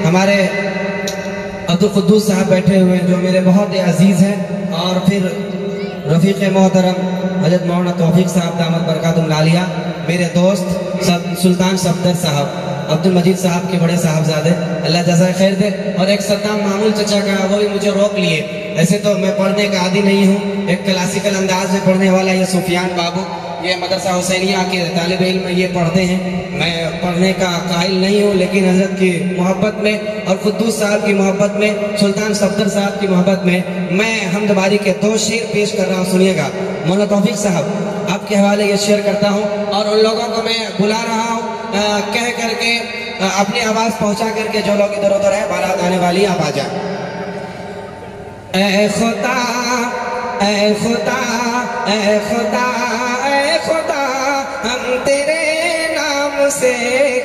हमारे अब्दुल कुद्दूस साहब बैठे हुए हैं जो मेरे बहुत ही अजीज़ हैं, और फिर रफ़ीक़ मोहतरम हज़रत मौलाना तौफ़ीक़ साहब दामद बरकातुहुल आलिया, मेरे दोस्त सुल्तान सफदर साहब, अब्दुल मजीद साहब के बड़े साहबजादे, अल्लाह जज़ाए खैर दे। और एक सद्दाम मामूल चचा का, वो भी मुझे रोक लिए। ऐसे तो मैं पढ़ने का आदी नहीं हूँ, एक क्लासिकल अंदाज में पढ़ने वाला ये सुफियान बाबू, ये मदरसा हुसैनिया के तालिब इल्म ये पढ़ते हैं। मैं पढ़ने का काहिल नहीं हूँ, लेकिन हज़रत की मोहब्बत में और कुद्दूस साहब की मोहब्बत में, सुल्तान सफदर साहब की मोहब्बत में मैं हमदबारी के 2 शेर पेश कर रहा हूँ। सुनिएगा। मौलाना तौफ़ीक़ साहब आपके हवाले ये शेर करता हूँ, और उन लोगों को मैं बुला रहा हूँ कह करके, अपनी आवाज़ पहुँचा करके, जो लोग इधर उधर है, बारात आने वाली, आप आ जाए। ऐ खुदा, ऐ खुदा, ऐ खुदा, ऐ खुदा, हम तेरे नाम से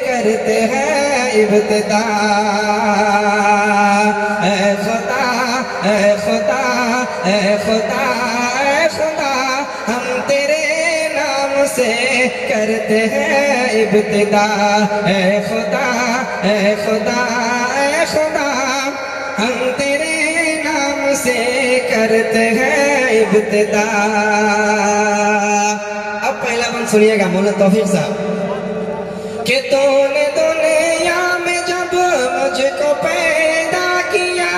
करते हैं इब्तिदा। ऐ खुदा, ऐ खुदा, ऐ खुदा, ऐ खुदा, हम तेरे नाम से करते हैं इब्तिदा। ऐ खुदा, ऐ खुदा, ऐ खुदा, हम तेरे नाम से करते हैं इब्तिदा। अब पहला बंद सुनिएगा मौलाना तौफ़ीक़ साहब। कि तूने दुनिया में जब मुझको पैदा किया,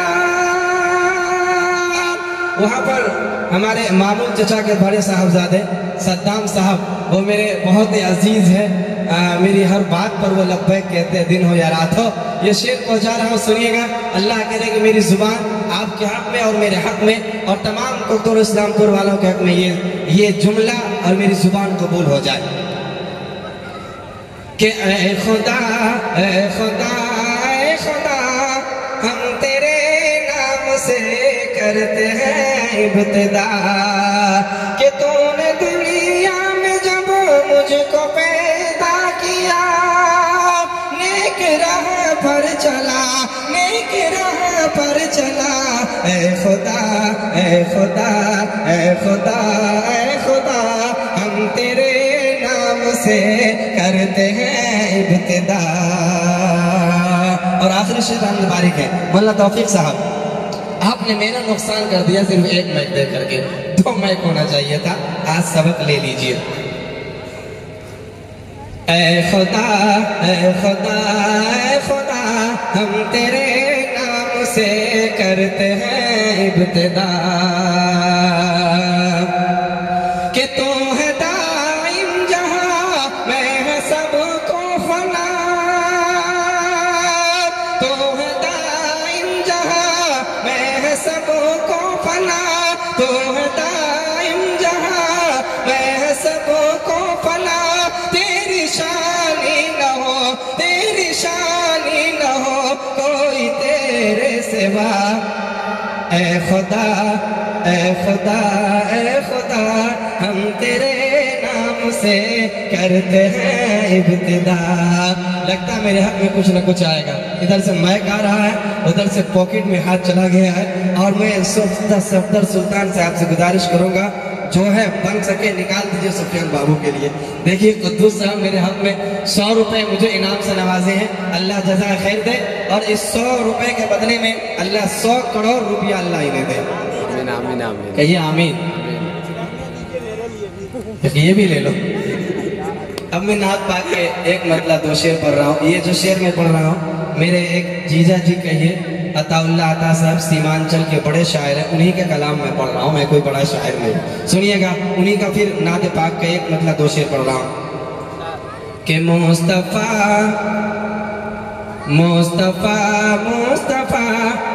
वहाँ पर हमारे मामूल चचा के बड़े साहबजादे सद्दाम साहब, वो मेरे बहुत ही अजीज हैं, मेरी हर बात पर वो लब्बैक कहते हैं, दिन हो या रात हो। ये शेर पहुँचा रहा हूँ, सुनिएगा। अल्लाह करे कि मेरी जुबान आपके हक में और मेरे हक में और तमाम कुतुब इस्लामपुर वालों के हक में ये जुमला और मेरी जुबान कबूल हो जाए। कि ऐ खुदा, ऐ खुदा, ऐ खुदा, हम तेरे नाम से करते हैं इब्तिदा। कि तूने दुनिया में जब मुझको पैदा किया, नेक राह पर चला, नेक राह पर चला। ऐ खुदा, ऐ खुदा, ऐ खुदा, ऐ खुदा, हम तेरे नाम से करते हैं इब्तिदा। और आखिरी शेर मुबारक है मौलाना तौफ़ीक़ साहब, आपने मेरा नुकसान कर दिया सिर्फ एक मैच दे करके, 2 मैच होना चाहिए था, आज सबक ले लीजिए। ऐ खुदा, ऐ खुदा, ऐ खुदा, हम तेरे नाम से करते हैं इब्तिदा। कि तू है दाइम जहां मैं सबको फना, तू है दाइम जहां मैं सबको फना, तू है दाइम जहां मैं सबको फना। तेरी शानी न हो, तेरी शानी न हो कोई तेरे सिवा। ऐ खुदा, ऐ खुदा, ऐ खुदा, हम तेरे नाम से करते हैं इब्तिदा। लगता है मेरे हाथ में कुछ न कुछ आएगा। इधर से माइक आ रहा है, उधर से पॉकेट में हाथ चला गया है, और मैं सफदर सुल्तान साहब से गुजारिश करूंगा, जो है बन सके निकाल दीजिए सुफियान बाबू के लिए। देखिए कुद्दूस साहब मेरे हक में 100 रुपए मुझे इनाम से नवाजे हैं, अल्लाह जज़ा खैर दे, और इस 100 रुपए के बदले में अल्लाह 100 करोड़ रुपया अल्लाह इन्हें दे। आमीन, आमीन, आमीन, कहिए आमीन। ये भी ले लो। अब मैं नात पा के एक मतलब 2 शेर पढ़ रहा हूँ। ये जो शेर मैं पढ़ रहा हूँ, मेरे एक जीजा जी कहिए अताउल्लाह अता साहब सीमांचल के बड़े शायर हैं, उन्हीं के कलाम में पढ़ रहा हूँ, मैं कोई बड़ा शायर नहीं। सुनिएगा, उन्हीं का फिर नात पाक का एक मतलब 2 शेर पढ़ रहा हूँ। कि मुस्तफा, मुस्तफा, मुस्तफा,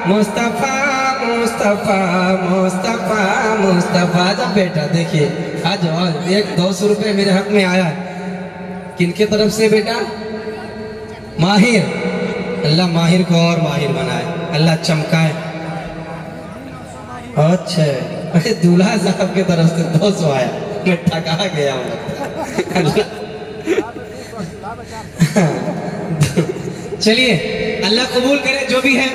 मुस्तफा, मुस्तफा, मुस्तफा, मुस्तफा। जब बेटा देखिए, आज और एक 200 रुपये मेरे हक में आया, किनके तरफ से बेटा? माहिर। अल्लाह माहिर को और माहिर बनाए, अल्लाह चमकाए। अच्छा, अरे दूल्हा साहब की तरफ से 200 आया, मैं ठगा गया हूँ। चलिए, अल्लाह कबूल करे जो भी है।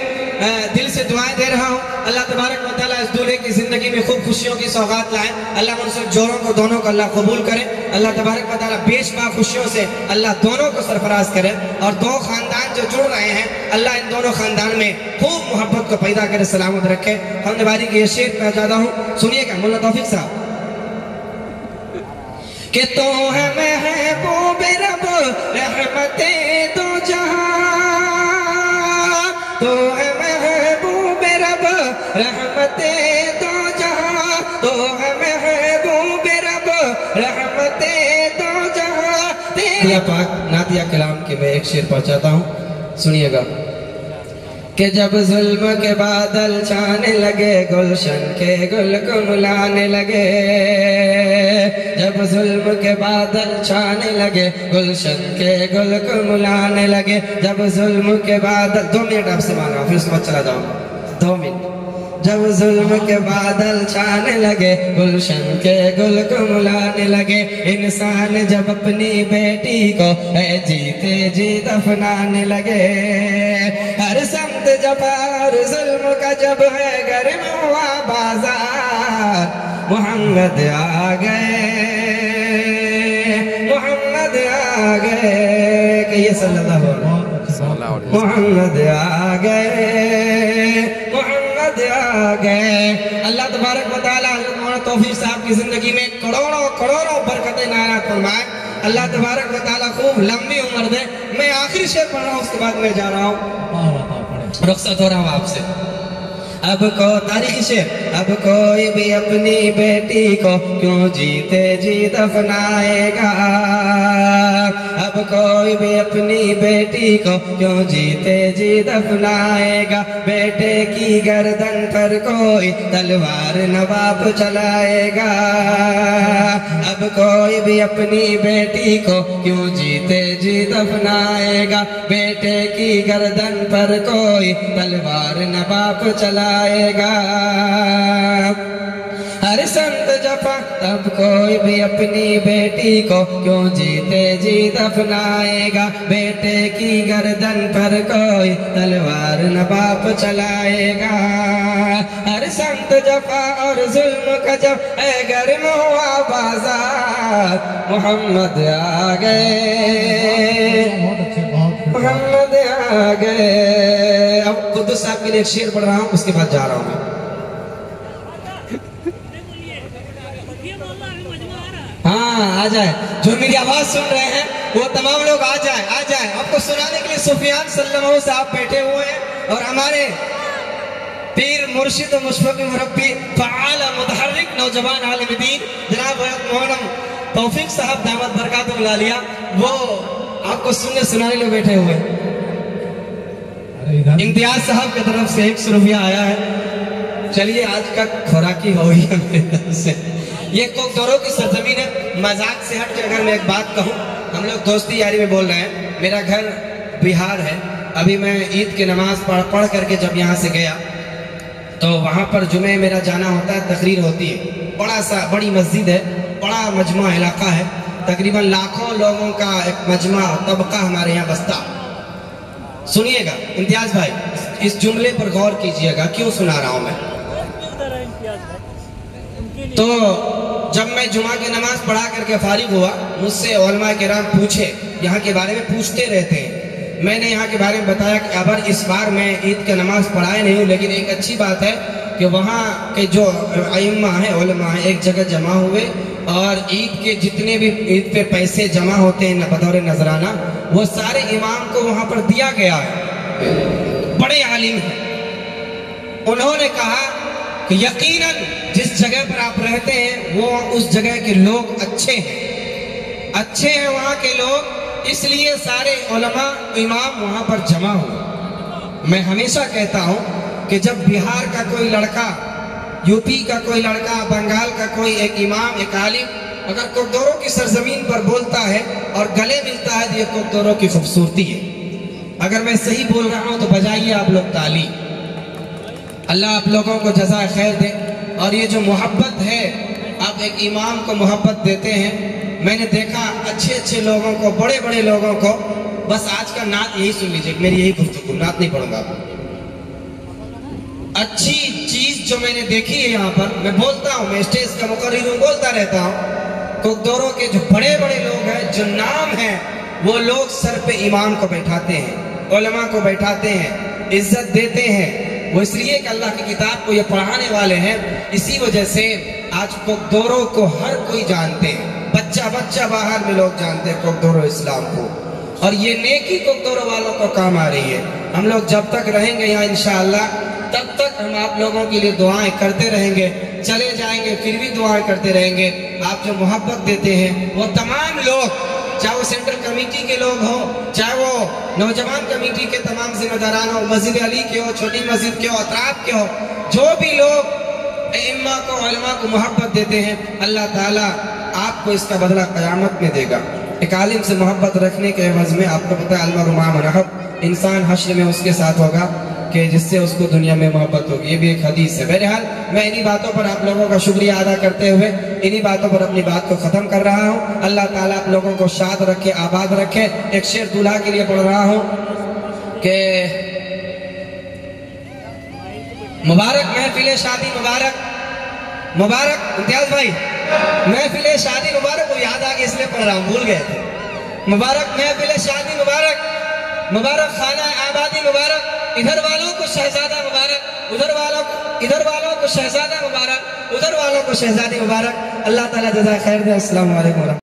दिल से दुआएं दे रहा हूँ। अल्लाह तबारक व तआला इस दूल्हे की जिंदगी में खूब खुशियों की सौगात लाए। अल्लाह उन सब जोड़ों को दोनों को अल्लाह कबूल करे। अल्लाह तबारक व तआला बेशुमार खुशियों से अल्लाह दोनों को सरफराज करे। और दो खानदान जो जुड़ रहे हैं, अल्लाह इन दोनों खानदान में खूब मोहब्बत को पैदा करे, सलामत रखे। हमने बारी की ये शेर पहुंचाता हूँ, सुनिएगा मुल्ला तौफीक साहब। कि तो है महबूब रब रहमते दो जहां, तो है महबूब रब रहमते दो जहां, तो है महबूब रब रहमते दो जहां। तेरा पाक नातिया कलाम के मैं एक शेर पहुंचाता हूँ, सुनिएगा। कि जब जुल्म के बादल छाने लगे, गुलशन के गुल कुमलाने लगे, जब जुल्म के बादल छाने लगे, गुलशन के गुल कुमलाने लगे, जब जुल्म के बादल, 2 मिनट आपसे मांगा फिर उसके बाद चला जाऊँ, 2 मिनट। जब जुल्म के बादल छाने लगे, गुलशन के गुल कुमलाने लगे, इंसान जब अपनी बेटी को है जीते जी दफनाने लगे, हर समत जब और जुल्म का जब है घर में हुआ बाजार, मोहम्मद आ गए, मोहम्मद आ गए, कहिए सल्लल्लाहु अलैहि वसल्लम, मोहम्मद आ गए, मोहम्मद आ गए। अल्लाह तबारक व तआला हज़रत मौलाना तौफीक साहब की जिंदगी में करोड़ों करोड़ों बरकतें नायात फरमाए। अल्लाह तबारक व तआला खूब लंबी उम्र दे। मैं आखिरी शेर पढ़ रहा हूँ, उसके बाद मैं जा रहा हूँ, रुखसत हो रहा हूँ आपसे। अब को तारीखी शेर, अब कोई भी अपनी बेटी को क्यों जीते जी दफनाएगा, अब कोई भी अपनी बेटी को क्यों जीते जी दफनाएगा, बेटे की गर्दन पर कोई तलवार नवाब चलाएगा, अब कोई भी अपनी बेटी को क्यों जीते जी दफनाएगा, बेटे की गर्दन पर कोई तलवार नवाब चलाएगा, हर संत जफा तब कोई भी अपनी बेटी को क्यों जीते जी दफनाएगा, बेटे की गर्दन पर कोई तलवार नवाब चलाएगा, हर संत जफा और जुल्म का जब है घर में हुआ बाजार, मोहम्मद आ गए, मोहम्मद आ गए। अब कुद्दूस साहब के लिए एक शेर पढ़ रहा हूँ, उसके बाद जा रहा हूँ मैं। हाँ आ जाए, जो मेरी आवाज सुन रहे हैं वो तमाम लोग आ जाए, आ जाए। आपको सुनाने के लिए सुफियान सल्लल्लाहु साहब बैठे हुए हैं और हमारे पीर मुर्शिद मुशफ़क़ मुरब्बी फ़आल मुतहर्रिक नौजवान आलिम दीन जनाब मौलाना तौफीक साहब दामद बरकातुहुल आलिया, वो आपको सुनाने लोग बैठे हुए हैं। इम्तियाज साहब की तरफ से 100 रुपया आया है। चलिए आज का खुराकी हो गई है मेरे तरफ से। ये कोकदोरों की सरजमीन है। मजाक से हट के अगर मैं एक बात कहूँ, हम लोग दोस्ती यारी में बोल रहे हैं। मेरा घर बिहार है। अभी मैं ईद की नमाज पढ़ करके जब यहाँ से गया तो वहाँ पर जुमे मेरा जाना होता है, तकरीर होती है। बड़ी मस्जिद है, बड़ा मजमा इलाका है, तकरीबन लाखों लोगों का एक मजमा तबका हमारे यहाँ बसता। सुनिएगा इम्तियाज भाई, इस जुमले पर गौर कीजिएगा, क्यों सुना रहा हूँ मैं। तो जब मैं जुमा की नमाज पढ़ा करके फारिग हुआ, मुझसे उलमा किराम पूछे, यहाँ के बारे में पूछते रहते हैं। मैंने यहाँ के बारे में बताया कि अबर इस बार मैं ईद की नमाज पढ़ाए नहीं हूँ, लेकिन एक अच्छी बात है कि वहाँ के जो अइम्मा हैं, उलमा हैं, एक जगह जमा हुए और ईद के जितने भी ईद पे पैसे जमा होते हैं बतौर नजराना, वो सारे इमाम को वहाँ पर दिया गया है। बड़े आलिम हैं। उन्होंने कहा कि यकीनन जिस जगह पर आप रहते हैं वो उस जगह के लोग अच्छे हैं, अच्छे हैं वहाँ के लोग, इसलिए सारे उलमा इमाम वहाँ पर जमा हुए। मैं हमेशा कहता हूँ कि जब बिहार का कोई लड़का, यूपी का कोई लड़का, बंगाल का कोई एक इमाम, एक आलिम अगर कोकदोरों की सरजमीन पर बोलता है और गले मिलता है तो ये कोकदोरों की खूबसूरती है। अगर मैं सही बोल रहा हूँ तो बजाइए आप लोग ताली। अल्लाह आप लोगों को जज़ा खैर दे। और ये जो मोहब्बत है, आप एक इमाम को मोहब्बत देते हैं। मैंने देखा अच्छे अच्छे लोगों को, बड़े बड़े लोगों को, बस आज का नात यही सुन लीजिए, मेरी यही गुफ्तगू, नात नहीं पढ़ूंगा। अच्छी चीज जो मैंने देखी है यहाँ पर, मैं बोलता हूँ, मैं स्टेज का मुकर्रिर हूँ, बोलता रहता हूँ, कोकदोरों के जो बड़े बड़े लोग हैं, जो नाम हैं, वो लोग सर पे ईमान को बैठाते हैं, उलमा को बैठाते हैं, इज्जत देते हैं। वो इसलिए कि अल्लाह की किताब को ये पढ़ाने वाले हैं। इसी वजह से आज कोकदोरों को हर कोई जानते हैं, बच्चा बच्चा बाहर में लोग जानते हैं कोकदोरों इस्लाम को, और ये नेकी कोकदोरों वालों को काम आ रही है। हम लोग जब तक रहेंगे यहाँ इंशाअल्लाह, तब तक हम आप लोगों के लिए दुआएं करते रहेंगे, चले जाएंगे फिर भी दुआएं करते रहेंगे। आप जो मोहब्बत देते हैं वो तमाम लोग, चाहे वो सेंट्रल कमेटी के लोग हो, चाहे वो नौजवान कमेटी के तमाम जिम्मेदारान हो, मस्जिद अली के हो, छोटी मस्जिद के हो, अतराफ के हो, जो भी लोग इम्मा को, उलमा को मोहब्बत देते हैं, अल्लाह ताला आपको इसका बदला क़यामत में देगा। एक आलिम से मोहब्बत रखने के एवज में आपको पता है अलमरु मा मन अहब, इंसान हश्र में उसके साथ होगा कि जिससे उसको दुनिया में मोहब्बत होगी। ये भी एक हदीस है। बहरहाल मैं इन्हीं बातों पर आप लोगों का शुक्रिया अदा करते हुए इन्हीं बातों पर अपनी बात को ख़त्म कर रहा हूँ। अल्लाह ताला आप लोगों को शाद रखे, आबाद रखे। एक शेर दूल्हा के लिए पढ़ रहा हूँ कि मुबारक महफिल शादी मुबारक, मुबारक इम्तियाज भाई, महफिल शादी मुबारक। वो याद आ गया इसलिए पढ़ रहा हूँ, भूल गए थे। मुबारक महफिल शादी मुबारक, मुबारक खाना आबादी मुबारक, इधर वालों को शहजादा मुबारक, इधर वालों को शहजादा मुबारक, उधर वालों को शहजादी मुबारक। अल्लाह ताला जज़ा खैर दे। अस्सलामु अलैकुम।